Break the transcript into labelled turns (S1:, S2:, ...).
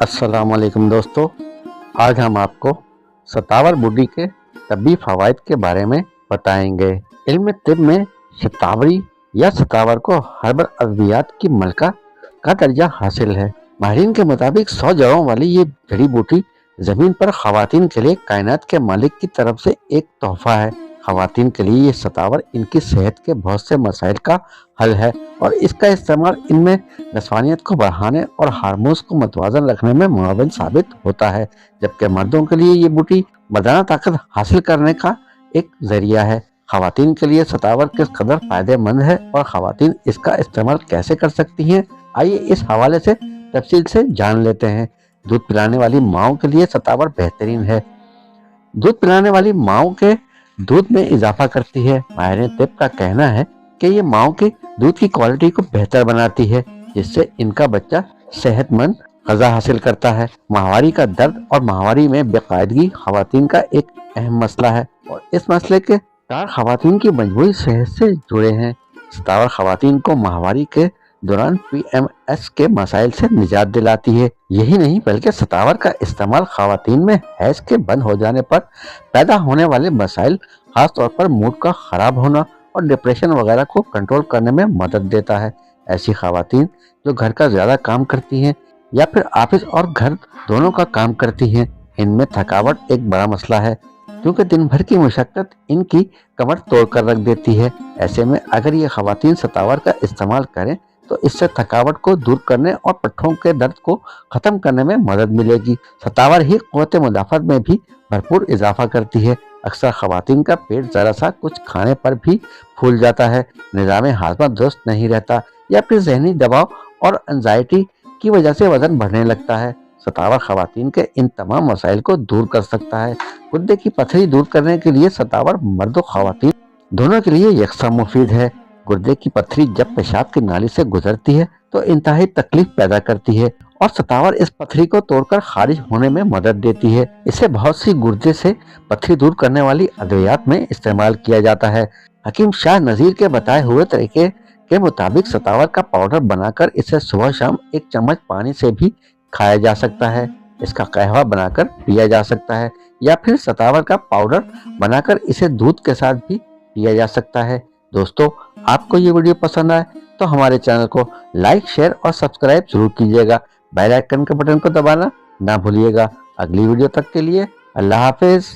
S1: अस्सलाम वालेकुम दोस्तों, आज हम आपको शतावर बूटी के तबी फवाइद के बारे में बताएंगे। इल्म तिब में शतावरी या शतावर को हर्बल अद्वियात की मलका का दर्जा हासिल है। माहिरीन के मुताबिक 100 जड़ों वाली ये जड़ी बूटी जमीन पर खवातीन के लिए कायनात के मालिक की तरफ से एक तोहफा है। खवातीन के लिए ये शतावर इनकी सेहत के बहुत से मसाइल का हल है और इसका इस्तेमाल इनमें नस्वानियत को बढ़ाने और हार्मोन्स को मतवाजन रखने में मुआवन साबित होता है, जबकि मर्दों के लिए ये बूटी मर्दाना ताकत हासिल करने का एक जरिया है। खवातीन के लिए शतावर किस कदर फायदेमंद है और खवातीन इसका इस्तेमाल कैसे कर सकती हैं, आइए इस हवाले से तफसील से जान लेते हैं। दूध पिलाने वाली माओं के लिए शतावर बेहतरीन है। दूध पिलाने वाली माओं के दूध में इजाफा करती है। माहिर तिब का कहना है कि ये माओं के दूध की क्वालिटी को बेहतर बनाती है, जिससे इनका बच्चा सेहतमंद ग़िज़ा हासिल करता है। माहवारी का दर्द और माहवारी में बेकायदगी खवातीन का एक अहम मसला है और इस मसले के तार खवातीन की मजबूरी सेहत से जुड़े हैं। शतावर खवातीन को माहवारी के दौरान PMS के मसाइल से निजात दिलाती है। यही नहीं बल्कि शतावर का इस्तेमाल खवातीन में हैज के बंद हो जाने पर पैदा होने वाले मसाइल, खास तौर पर मूड का खराब होना और डिप्रेशन वगैरह को कंट्रोल करने में मदद देता है। ऐसी खवातीन जो घर का ज्यादा काम करती हैं या फिर ऑफिस और घर दोनों का काम करती हैं, इनमें थकावट एक बड़ा मसला है, क्योंकि दिन भर की मुशक्कत इनकी कमर तोड़ कर रख देती है। ऐसे में अगर ये खवातीन शतावर का इस्तेमाल करें तो इससे थकावट को दूर करने और पट्ठों के दर्द को खत्म करने में मदद मिलेगी। शतावर ही क़ुव्वत मुदाफ़त में भी भरपूर इजाफा करती है। अक्सर खवातीन का पेट जरा सा कुछ खाने पर भी फूल जाता है, निज़ाम हाज़मा दुरुस्त नहीं रहता या फिर जहनी दबाव और एंजाइटी की वजह से वजन बढ़ने लगता है। शतावर खवातीन के इन तमाम मसाइल को दूर कर सकता है। गुर्दे की पथरी दूर करने के लिए शतावर मर्द और खवातीन दोनों के लिए यकसा मुफीद है। गुर्दे की पथरी जब पेशाब की नाली से गुजरती है तो इंतहाई तकलीफ पैदा करती है और शतावर इस पथरी को तोड़कर खारिज होने में मदद देती है। इसे बहुत सी गुर्दे से पथरी दूर करने वाली अद्वियात में इस्तेमाल किया जाता है। हकीम शाह नज़ीर के बताए हुए तरीके के मुताबिक शतावर का पाउडर बनाकर इसे सुबह शाम 1 चम्मच पानी से भी खाया जा सकता है। इसका कहवा बनाकर पिया जा सकता है या फिर शतावर का पाउडर बनाकर इसे दूध के साथ भी पिया जा सकता है। दोस्तों, आपको ये वीडियो पसंद आए तो हमारे चैनल को लाइक, शेयर और सब्सक्राइब जरूर कीजिएगा। बेल आइकन के बटन को दबाना ना भूलिएगा। अगली वीडियो तक के लिए अल्लाह हाफिज।